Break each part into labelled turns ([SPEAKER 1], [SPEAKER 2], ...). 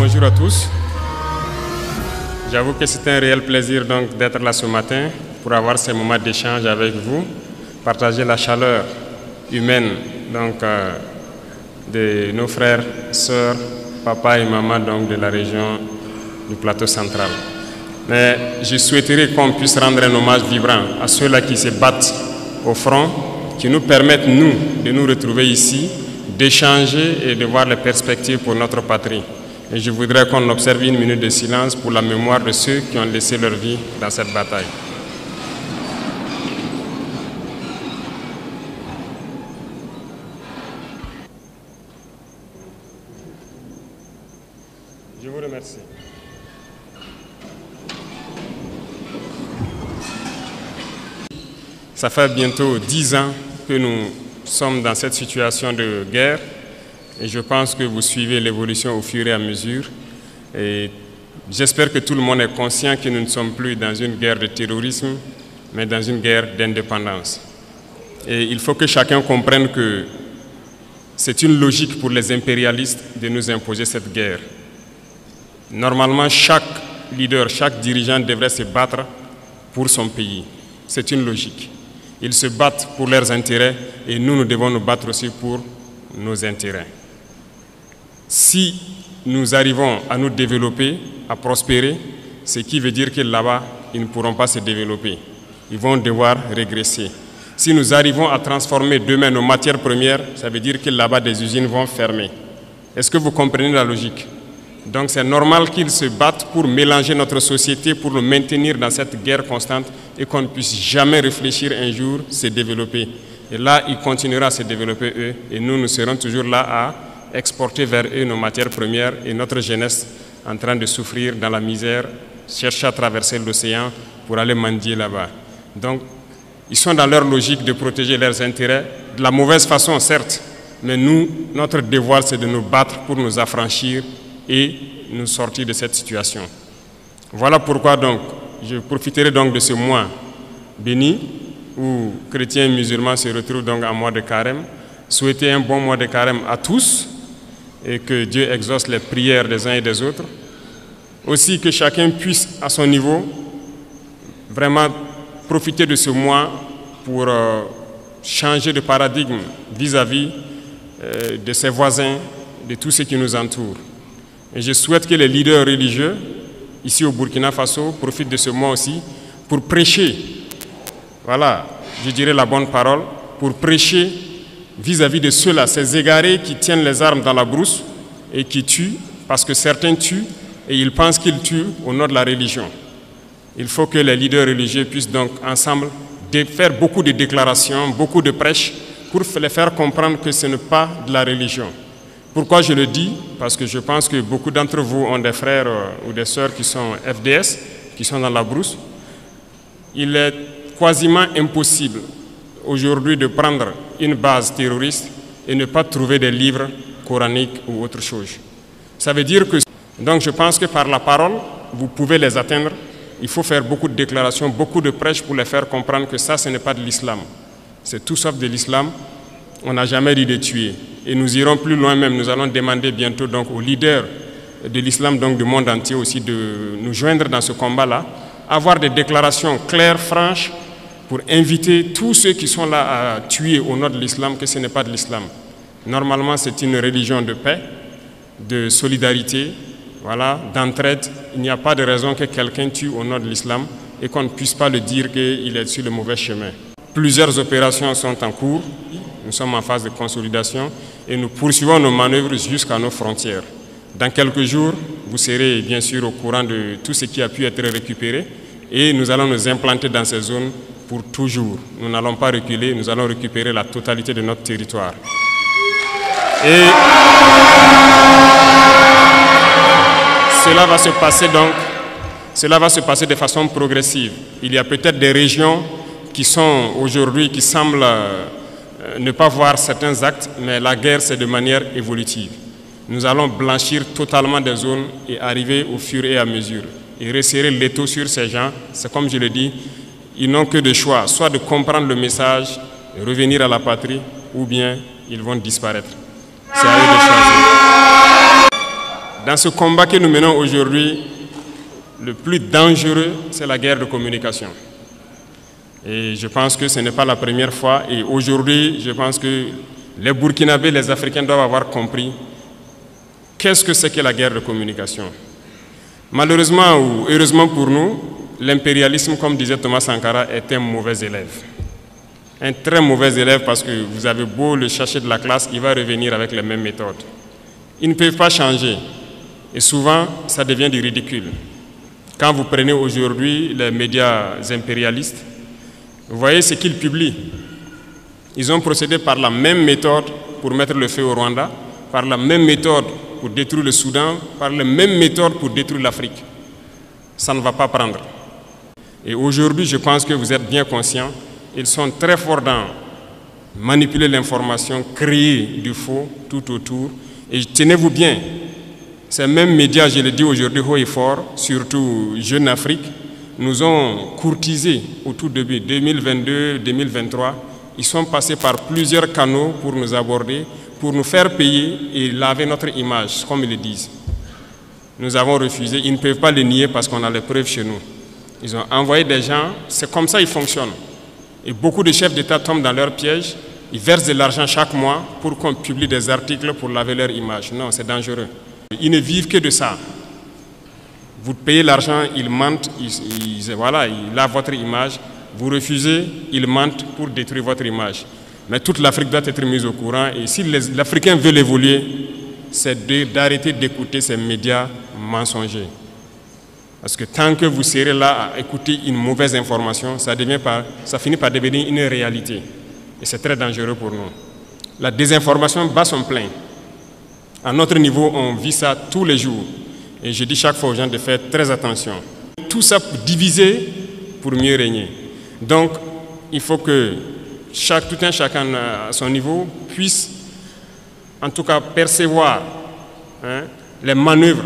[SPEAKER 1] Bonjour à tous. J'avoue que c'est un réel plaisir donc d'être là ce matin pour avoir ces moments d'échange avec vous, partager la chaleur humaine donc, de nos frères, sœurs, papa et maman donc, de la région du plateau central. Mais je souhaiterais qu'on puisse rendre un hommage vibrant à ceux-là qui se battent au front, qui nous permettent, nous, de nous retrouver ici, d'échanger et de voir les perspectives pour notre patrie. Et je voudrais qu'on observe une minute de silence pour la mémoire de ceux qui ont laissé leur vie dans cette bataille. Je vous remercie. Ça fait bientôt 10 ans que nous sommes dans cette situation de guerre et je pense que vous suivez l'évolution au fur et à mesure. Et j'espère que tout le monde est conscient que nous ne sommes plus dans une guerre de terrorisme, mais dans une guerre d'indépendance. Et il faut que chacun comprenne que c'est une logique pour les impérialistes de nous imposer cette guerre. Normalement, chaque leader, chaque dirigeant devrait se battre pour son pays. C'est une logique. Ils se battent pour leurs intérêts et nous, nous devons nous battre aussi pour nos intérêts. Si nous arrivons à nous développer, à prospérer, ce qui veut dire que là-bas, ils ne pourront pas se développer. Ils vont devoir régresser. Si nous arrivons à transformer demain nos matières premières, ça veut dire que là-bas, des usines vont fermer. Est-ce que vous comprenez la logique? Donc c'est normal qu'ils se battent pour mélanger notre société, pour nous maintenir dans cette guerre constante et qu'on ne puisse jamais réfléchir un jour se développer. Et là, ils continueront à se développer eux et nous, nous serons toujours là à exporter vers eux nos matières premières et notre jeunesse en train de souffrir dans la misère, chercher à traverser l'océan pour aller mendier là-bas. Donc, ils sont dans leur logique de protéger leurs intérêts, de la mauvaise façon certes, mais nous, notre devoir c'est de nous battre pour nous affranchir et nous sortir de cette situation. Voilà pourquoi donc, je profiterai donc de ce mois béni où chrétiens et musulmans se retrouvent donc en mois de carême, souhaiter un bon mois de carême à tous et que Dieu exauce les prières des uns et des autres. Aussi que chacun puisse à son niveau vraiment profiter de ce mois pour changer de paradigme vis-à-vis de ses voisins, de tous ceux qui nous entourent. Et je souhaite que les leaders religieux, ici au Burkina Faso, profitent de ce mois aussi pour prêcher, voilà, je dirais la bonne parole, pour prêcher vis-à-vis de ceux-là, ces égarés qui tiennent les armes dans la brousse et qui tuent, parce que certains tuent et ils pensent qu'ils tuent au nom de la religion. Il faut que les leaders religieux puissent donc ensemble faire beaucoup de déclarations, beaucoup de prêches pour les faire comprendre que ce n'est pas de la religion. Pourquoi je le dis? Parce que je pense que beaucoup d'entre vous ont des frères ou des sœurs qui sont FDS, qui sont dans la brousse. Il est quasiment impossible aujourd'hui de prendre une base terroriste et ne pas trouver des livres coraniques ou autre chose. Ça veut dire que, donc je pense que par la parole, vous pouvez les atteindre. Il faut faire beaucoup de déclarations, beaucoup de prêches pour les faire comprendre que ça, ce n'est pas de l'islam. C'est tout sauf de l'islam. On n'a jamais dit de tuer. Et nous irons plus loin même. Nous allons demander bientôt donc aux leaders de l'islam, donc du monde entier aussi, de nous joindre dans ce combat-là, avoir des déclarations claires, franches, pour inviter tous ceux qui sont là à tuer au nom de l'islam, que ce n'est pas de l'islam. Normalement, c'est une religion de paix, de solidarité, voilà, d'entraide. Il n'y a pas de raison que quelqu'un tue au nom de l'islam et qu'on ne puisse pas le dire qu'il est sur le mauvais chemin. Plusieurs opérations sont en cours. Nous sommes en phase de consolidation et nous poursuivons nos manœuvres jusqu'à nos frontières. Dans quelques jours, vous serez bien sûr au courant de tout ce qui a pu être récupéré et nous allons nous implanter dans ces zones pour toujours. Nous n'allons pas reculer, nous allons récupérer la totalité de notre territoire. Et cela va se passer de façon progressive. Il y a peut-être des régions qui sont aujourd'hui, qui semblent ne pas voir certains actes, mais la guerre, c'est de manière évolutive. Nous allons blanchir totalement des zones et arriver au fur et à mesure. Et resserrer l'étau sur ces gens, c'est comme je le dis, ils n'ont que de choix, soit de comprendre le message, de revenir à la patrie, ou bien ils vont disparaître. C'est à eux de choisir. dans ce combat que nous menons aujourd'hui, le plus dangereux, c'est la guerre de communication. Et je pense que ce n'est pas la première fois. Et aujourd'hui, je pense que les Burkinabés, les Africains doivent avoir compris qu'est-ce que c'est que la guerre de communication. Malheureusement ou heureusement pour nous, l'impérialisme, comme disait Thomas Sankara, est un mauvais élève. Un très mauvais élève parce que vous avez beau le chercher de la classe, il va revenir avec les mêmes méthodes. Ils ne peuvent pas changer. Et souvent, ça devient du ridicule. Quand vous prenez aujourd'hui les médias impérialistes, vous voyez ce qu'ils publient. Ils ont procédé par la même méthode pour mettre le feu au Rwanda, par la même méthode pour détruire le Soudan, par la même méthode pour détruire l'Afrique. Ça ne va pas prendre. Et aujourd'hui, je pense que vous êtes bien conscients, ils sont très forts dans manipuler l'information, créer du faux tout autour. Et tenez-vous bien, ces mêmes médias, je le dis aujourd'hui haut et fort, surtout Jeune Afrique, nous ont courtisés au tout début, 2022-2023. Ils sont passés par plusieurs canaux pour nous aborder, pour nous faire payer et laver notre image, comme ils le disent. Nous avons refusé, ils ne peuvent pas le nier parce qu'on a les preuves chez nous. Ils ont envoyé des gens, c'est comme ça qu'ils fonctionnent. Et beaucoup de chefs d'État tombent dans leur piège, ils versent de l'argent chaque mois pour qu'on publie des articles pour laver leur image. Non, c'est dangereux. Ils ne vivent que de ça. Vous payez l'argent, ils mentent, ils lavent votre image. Vous refusez, ils mentent pour détruire votre image. Mais toute l'Afrique doit être mise au courant. Et si l'Africain veut évoluer, c'est d'arrêter d'écouter ces médias mensongers. Parce que tant que vous serez là à écouter une mauvaise information, ça finit par devenir une réalité. Et c'est très dangereux pour nous. La désinformation bat son plein. À notre niveau, on vit ça tous les jours. Et je dis chaque fois aux gens de faire très attention. Tout ça pour diviser pour mieux régner. Donc, il faut que tout un chacun à son niveau puisse, en tout cas, percevoir les manœuvres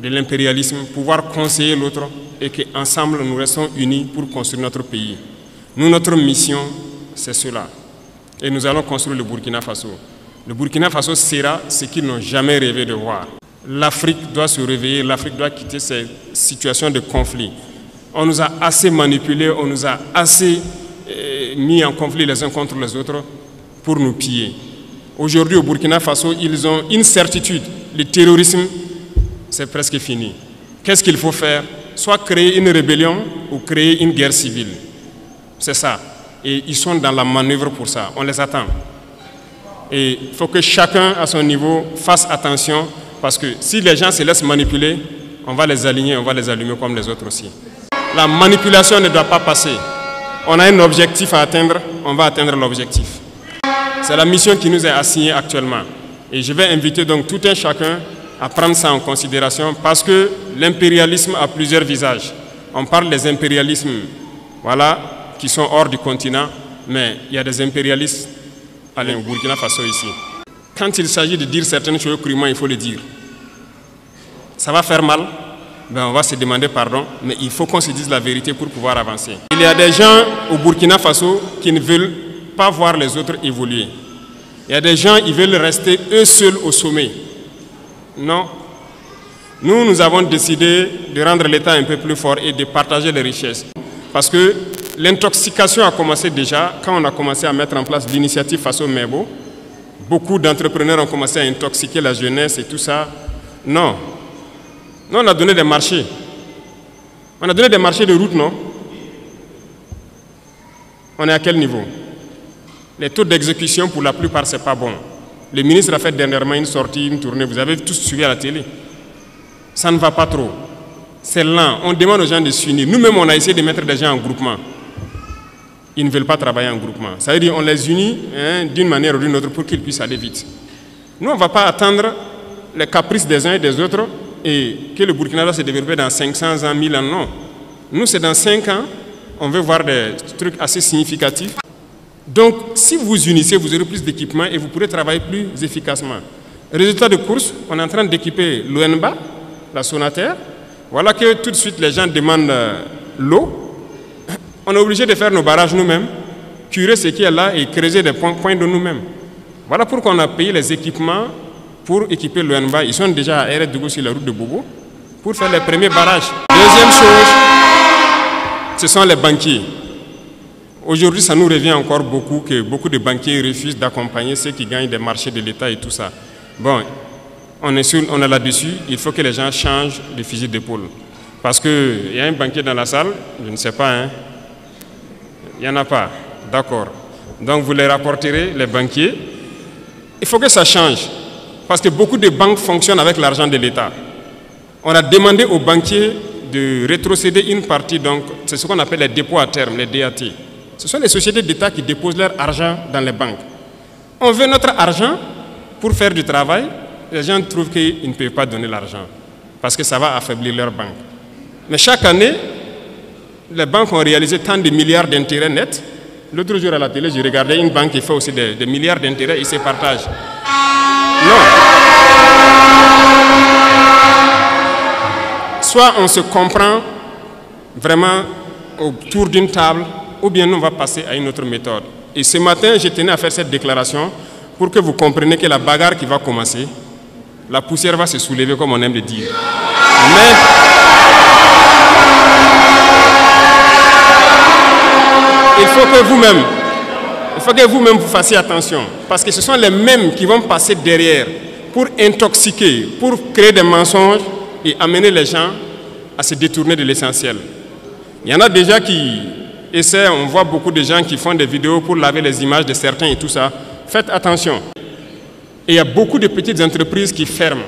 [SPEAKER 1] de l'impérialisme, pouvoir conseiller l'autre et qu'ensemble, nous restons unis pour construire notre pays. Nous, notre mission, c'est cela. Et nous allons construire le Burkina Faso. Le Burkina Faso sera ce qu'ils n'ont jamais rêvé de voir. L'Afrique doit se réveiller, l'Afrique doit quitter ces situations de conflit. On nous a assez manipulés, on nous a assez mis en conflit les uns contre les autres pour nous piller. Aujourd'hui, au Burkina Faso, ils ont une certitude. Le terrorisme, c'est presque fini. Qu'est-ce qu'il faut faire? Soit créer une rébellion ou créer une guerre civile. C'est ça. Et ils sont dans la manœuvre pour ça. On les attend. Et il faut que chacun, à son niveau, fasse attention. Parce que si les gens se laissent manipuler, on va les aligner, on va les allumer comme les autres aussi. La manipulation ne doit pas passer. On a un objectif à atteindre, on va atteindre l'objectif. C'est la mission qui nous est assignée actuellement. Et je vais inviter donc tout un chacun à prendre ça en considération parce que l'impérialisme a plusieurs visages. On parle des impérialismes qui sont hors du continent, mais il y a des impérialistes au Burkina Faso ici. Quand il s'agit de dire certaines choses crûment, il faut le dire. Ça va faire mal, on va se demander pardon, mais il faut qu'on se dise la vérité pour pouvoir avancer. Il y a des gens au Burkina Faso qui ne veulent pas voir les autres évoluer. Il y a des gens qui veulent rester eux seuls au sommet. Non. Nous avons décidé de rendre l'État un peu plus fort et de partager les richesses. Parce que l'intoxication a commencé déjà quand on a commencé à mettre en place l'initiative Faso Mebo. Beaucoup d'entrepreneurs ont commencé à intoxiquer la jeunesse et tout ça. Non. Nous, on a donné des marchés. On a donné des marchés de route, non? On est à quel niveau? Les taux d'exécution, pour la plupart, ce n'est pas bon. Le ministre a fait dernièrement une sortie, une tournée. Vous avez tous suivi à la télé. Ça ne va pas trop. C'est lent. On demande aux gens de s'unir. Nous-mêmes, on a essayé de mettre des gens en groupement. Ils ne veulent pas travailler en groupement. Ça veut dire qu'on les unit d'une manière ou d'une autre pour qu'ils puissent aller vite. Nous, on ne va pas attendre les caprices des uns et des autres et que le Burkina va se développer dans 500 ans, 1000 ans. Non. Nous, c'est dans 5 ans. On veut voir des trucs assez significatifs. Donc, si vous vous unissez, vous aurez plus d'équipements et vous pourrez travailler plus efficacement. Résultat de course, on est en train d'équiper l'ONBA, la Sonaterre. Voilà que tout de suite, les gens demandent l'eau. On est obligé de faire nos barrages nous-mêmes, curer ce qui est là et creuser des points de nous-mêmes. Voilà pourquoi on a payé les équipements pour équiper l'ONBA. Ils sont déjà à RDougou sur la route de Bobo pour faire les premiers barrages. Deuxième chose, ce sont les banquiers. Aujourd'hui, ça nous revient encore beaucoup que beaucoup de banquiers refusent d'accompagner ceux qui gagnent des marchés de l'État et tout ça. Bon, on est là-dessus, il faut que les gens changent de fusil d'épaule. Parce qu'il y a un banquier dans la salle, je ne sais pas, hein. Il n'y en a pas, d'accord. Donc vous les rapporterez, les banquiers. Il faut que ça change, parce que beaucoup de banques fonctionnent avec l'argent de l'État. On a demandé aux banquiers de rétrocéder une partie, donc c'est ce qu'on appelle les dépôts à terme, les DAT. Ce sont les sociétés d'État qui déposent leur argent dans les banques. On veut notre argent pour faire du travail. Les gens trouvent qu'ils ne peuvent pas donner l'argent parce que ça va affaiblir leur banque. Mais chaque année, les banques ont réalisé tant de milliards d'intérêts nets. L'autre jour à la télé, j'ai regardé une banque qui fait aussi des milliards d'intérêts et se partagent. Non. Soit on se comprend vraiment autour d'une table, ou bien nous on va passer à une autre méthode. Et ce matin, je tenais à faire cette déclaration pour que vous compreniez que la bagarre qui va commencer, la poussière va se soulever comme on aime le dire. Mais il faut que vous-même vous fassiez attention, parce que ce sont les mêmes qui vont passer derrière pour intoxiquer, pour créer des mensonges et amener les gens à se détourner de l'essentiel. Il y en a déjà qui essaient, on voit beaucoup de gens qui font des vidéos pour laver les images de certains et tout ça. Faites attention. Et il y a beaucoup de petites entreprises qui ferment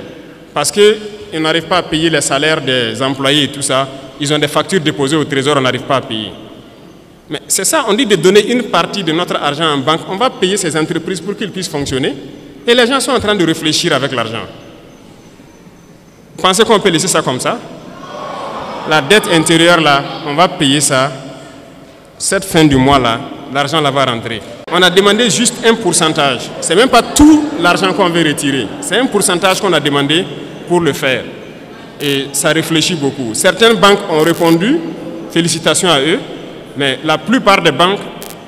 [SPEAKER 1] parce qu'ils n'arrivent pas à payer les salaires des employés et tout ça. Ils ont des factures déposées au trésor, on n'arrive pas à payer. Mais c'est ça, on dit de donner une partie de notre argent en banque. On va payer ces entreprises pour qu'ils puissent fonctionner. Et les gens sont en train de réfléchir avec l'argent. Vous pensez qu'on peut laisser ça comme ça? La dette intérieure là, on va payer ça. Cette fin du mois là, l'argent là va rentrer. On a demandé juste un pourcentage. Ce n'est même pas tout l'argent qu'on veut retirer. C'est un pourcentage qu'on a demandé pour le faire. Et ça réfléchit beaucoup. Certaines banques ont répondu, félicitations à eux, mais la plupart des banques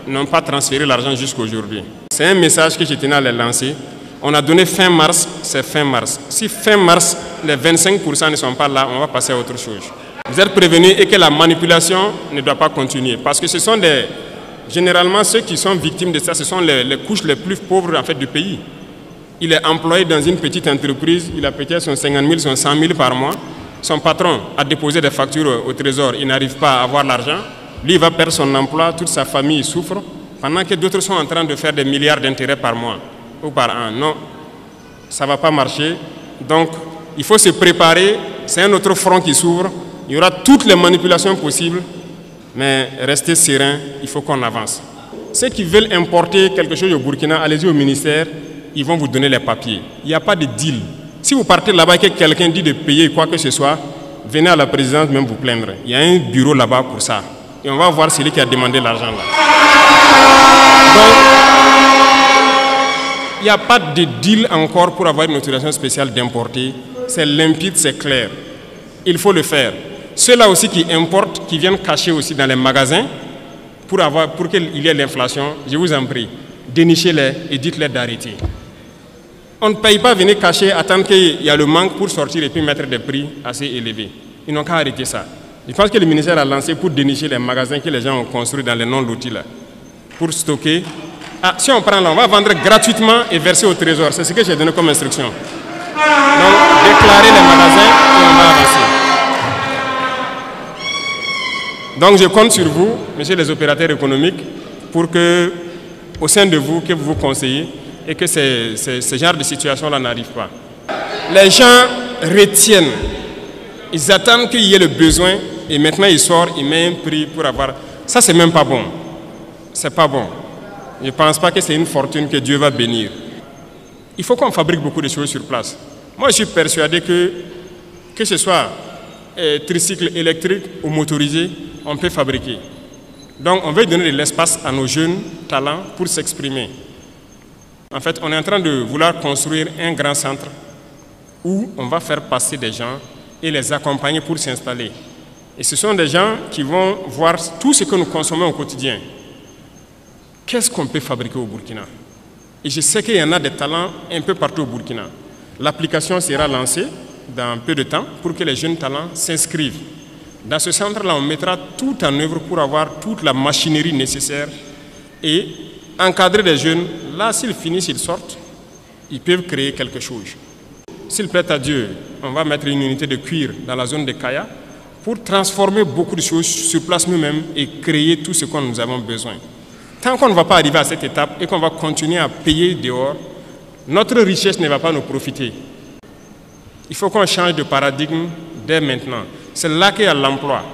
[SPEAKER 1] n'ont pas transféré l'argent jusqu'à aujourd'hui. C'est un message que je tenais à les lancer. On a donné fin mars, c'est fin mars. Si fin mars, les 25% ne sont pas là, on va passer à autre chose. Vous êtes prévenus et que la manipulation ne doit pas continuer. Parce que ce sont généralement ceux qui sont victimes de ça, ce sont les couches les plus pauvres en fait, du pays. Il est employé dans une petite entreprise, il a peut-être son 50 000, son 100 000 par mois. Son patron a déposé des factures au trésor, il n'arrive pas à avoir l'argent. Lui, il va perdre son emploi, toute sa famille souffre, pendant que d'autres sont en train de faire des milliards d'intérêts par mois ou par an. Non, ça ne va pas marcher. Donc, il faut se préparer. C'est un autre front qui s'ouvre. Il y aura toutes les manipulations possibles, mais restez serein, il faut qu'on avance. Ceux qui veulent importer quelque chose au Burkina, allez-y au ministère, ils vont vous donner les papiers. Il n'y a pas de deal. Si vous partez là-bas et que quelqu'un dit de payer quoi que ce soit, venez à la présidence même vous plaindre. Il y a un bureau là-bas pour ça. Et on va voir celui qui a demandé l'argent là. Donc, il n'y a pas de deal encore pour avoir une autorisation spéciale d'importer. C'est limpide, c'est clair. Il faut le faire. Ceux-là aussi qui importent, qui viennent cacher aussi dans les magasins pour qu'il y ait l'inflation, je vous en prie, dénichez-les et dites-les d'arrêter. On ne paye pas venir cacher, attendre qu'il y a le manque pour sortir et puis mettre des prix assez élevés. Ils n'ont qu'à arrêter ça. Je pense que le ministère a lancé pour dénicher les magasins que les gens ont construits dans les non-lotis là, pour stocker. Ah, si on prend là, on va vendre gratuitement et verser au trésor. C'est ce que j'ai donné comme instruction. Donc, déclarer les magasins et on va avancer. Donc, je compte sur vous, messieurs les opérateurs économiques, pour que, au sein de vous, que vous vous conseillez et que ce genre de situation-là n'arrive pas. Les gens retiennent. Ils attendent qu'il y ait le besoin et maintenant ils sortent, ils mettent un prix pour avoir... Ça, c'est même pas bon. C'est pas bon. Je ne pense pas que c'est une fortune que Dieu va bénir. Il faut qu'on fabrique beaucoup de choses sur place. Moi, je suis persuadé que ce soit tricycle électrique ou motorisé, on peut fabriquer. Donc, on veut donner de l'espace à nos jeunes talents pour s'exprimer. En fait, on est en train de vouloir construire un grand centre où on va faire passer des gens et les accompagner pour s'installer. Et ce sont des gens qui vont voir tout ce que nous consommons au quotidien. Qu'est-ce qu'on peut fabriquer au Burkina? Et je sais qu'il y en a des talents un peu partout au Burkina. L'application sera lancée dans peu de temps pour que les jeunes talents s'inscrivent. Dans ce centre-là, on mettra tout en œuvre pour avoir toute la machinerie nécessaire et encadrer les jeunes. Là, s'ils finissent, ils sortent, ils peuvent créer quelque chose. S'il plaît à Dieu, on va mettre une unité de cuir dans la zone de Kaya pour transformer beaucoup de choses sur place nous-mêmes et créer tout ce que nous avons besoin. Tant qu'on ne va pas arriver à cette étape et qu'on va continuer à payer dehors, notre richesse ne va pas nous profiter. Il faut qu'on change de paradigme dès maintenant. C'est là qu'il y a l'emploi.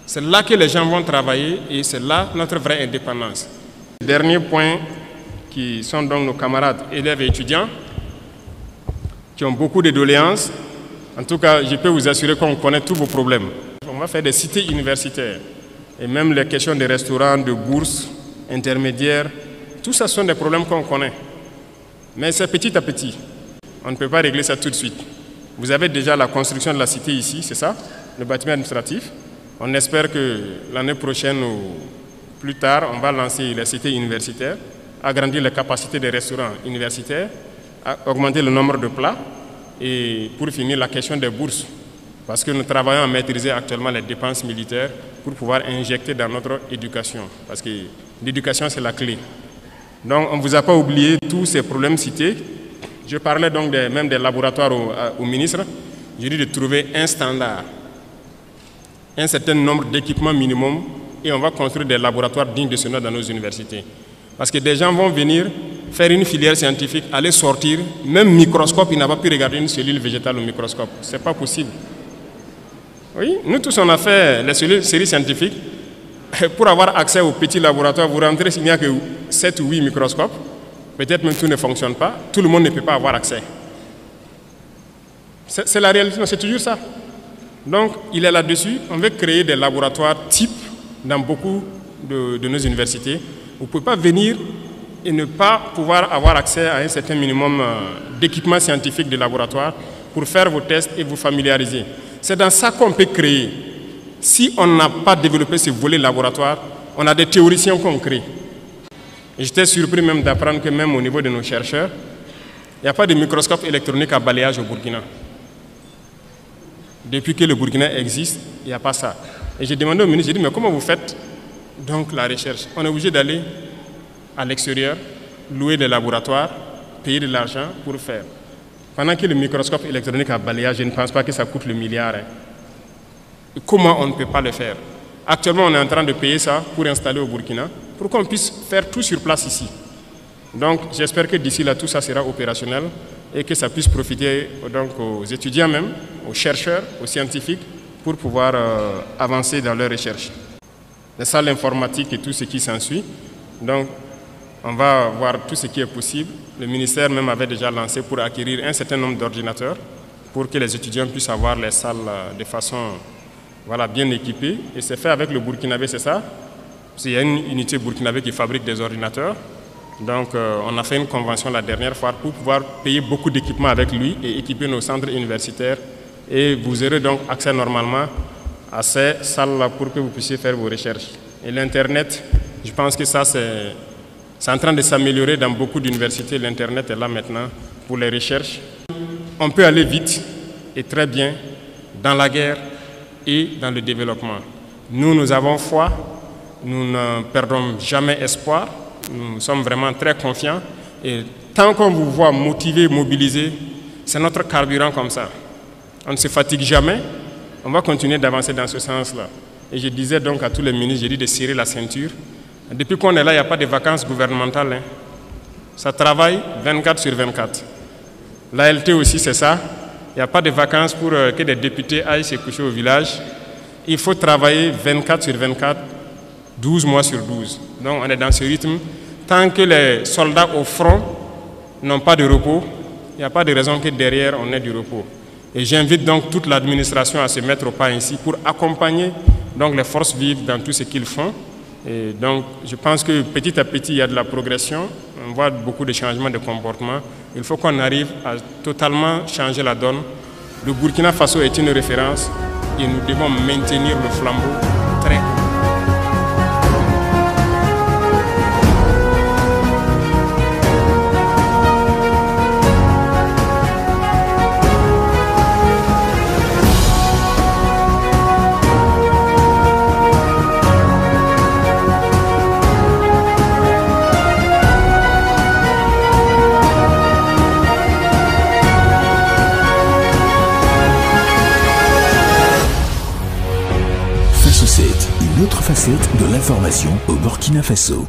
[SPEAKER 1] C'est là que les gens vont travailler et c'est là notre vraie indépendance. Dernier point, qui sont donc nos camarades élèves et étudiants, qui ont beaucoup de doléances. En tout cas, je peux vous assurer qu'on connaît tous vos problèmes. On va faire des cités universitaires. Et même les questions des restaurants, de bourses, intermédiaires, tout ça sont des problèmes qu'on connaît. Mais c'est petit à petit. On ne peut pas régler ça tout de suite. Vous avez déjà la construction de la cité ici, c'est ça, le bâtiment administratif. On espère que l'année prochaine ou plus tard, on va lancer les cités universitaires, agrandir les capacités des restaurants universitaires, augmenter le nombre de plats et pour finir la question des bourses. Parce que nous travaillons à maîtriser actuellement les dépenses militaires pour pouvoir injecter dans notre éducation. Parce que l'éducation, c'est la clé. Donc, on ne vous a pas oublié tous ces problèmes cités. Je parlais donc même des laboratoires au ministre. Je dis de trouver un standard, un certain nombre d'équipements minimum et on va construire des laboratoires dignes de ce nom dans nos universités. Parce que des gens vont venir faire une filière scientifique, aller sortir, même microscope, il n'a pas pu regarder une cellule végétale au microscope. Ce n'est pas possible. Oui, nous tous on a fait les séries scientifiques. Pour avoir accès au petit laboratoire, vous rentrez s'il n'y a que 7 ou 8 microscopes. Peut-être même tout ne fonctionne pas. Tout le monde ne peut pas avoir accès. C'est la réalité, c'est toujours ça. Donc, il est là-dessus. On veut créer des laboratoires types dans beaucoup de nos universités. Vous ne pouvez pas venir et ne pas pouvoir avoir accès à un certain minimum d'équipements scientifiques de laboratoire pour faire vos tests et vous familiariser. C'est dans ça qu'on peut créer. Si on n'a pas développé ce volet laboratoire, on a des théoriciens qu'on crée. J'étais surpris même d'apprendre que même au niveau de nos chercheurs, il n'y a pas de microscope électronique à balayage au Burkina. Depuis que le Burkina existe, il n'y a pas ça. Et j'ai demandé au ministre, j'ai dit, mais comment vous faites donc la recherche? On est obligé d'aller à l'extérieur, louer des laboratoires, payer de l'argent pour faire. Pendant que le microscope électronique à balayage, je ne pense pas que ça coûte le milliard. Et comment on ne peut pas le faire? Actuellement, on est en train de payer ça pour installer au Burkina, pour qu'on puisse faire tout sur place ici. Donc, j'espère que d'ici là, tout ça sera opérationnel et que ça puisse profiter donc, aux étudiants même, aux chercheurs, aux scientifiques, pour pouvoir avancer dans leurs recherches. C'est ça l'informatique et tout ce qui s'ensuit. Donc, on va voir tout ce qui est possible. Le ministère même avait déjà lancé pour acquérir un certain nombre d'ordinateurs pour que les étudiants puissent avoir les salles de façon bien équipée. Et c'est fait avec le Burkinabé, c'est ça? Il y a une unité burkinabé qui fabrique des ordinateurs. Donc, on a fait une convention la dernière fois pour pouvoir payer beaucoup d'équipements avec lui et équiper nos centres universitaires. Et vous aurez donc accès normalement à ces salles-là pour que vous puissiez faire vos recherches. Et l'Internet, je pense que ça, c'est en train de s'améliorer dans beaucoup d'universités. L'Internet est là maintenant pour les recherches. On peut aller vite et très bien dans la guerre et dans le développement. Nous avons foi, nous ne perdons jamais espoir, nous sommes vraiment très confiants. Et tant qu'on vous voit motivé, mobilisé, c'est notre carburant comme ça. On ne se fatigue jamais, on va continuer d'avancer dans ce sens-là. Et je disais donc à tous les ministres, j'ai dit de serrer la ceinture. Depuis qu'on est là, il n'y a pas de vacances gouvernementales. Ça travaille 24 sur 24. L'ALT aussi, c'est ça. Il n'y a pas de vacances pour que des députés aillent se coucher au village. Il faut travailler 24 sur 24, 12 mois sur 12. Donc on est dans ce rythme. Tant que les soldats au front n'ont pas de repos, il n'y a pas de raison que derrière on ait du repos. Et j'invite donc toute l'administration à se mettre au pas ainsi pour accompagner donc, les forces vives dans tout ce qu'ils font. Et donc je pense que petit à petit il y a de la progression, on voit beaucoup de changements de comportement. Il faut qu'on arrive à totalement changer la donne. Le Burkina Faso est une référence et nous devons maintenir le flambeau très haut.
[SPEAKER 2] facette de l'information au Burkina Faso.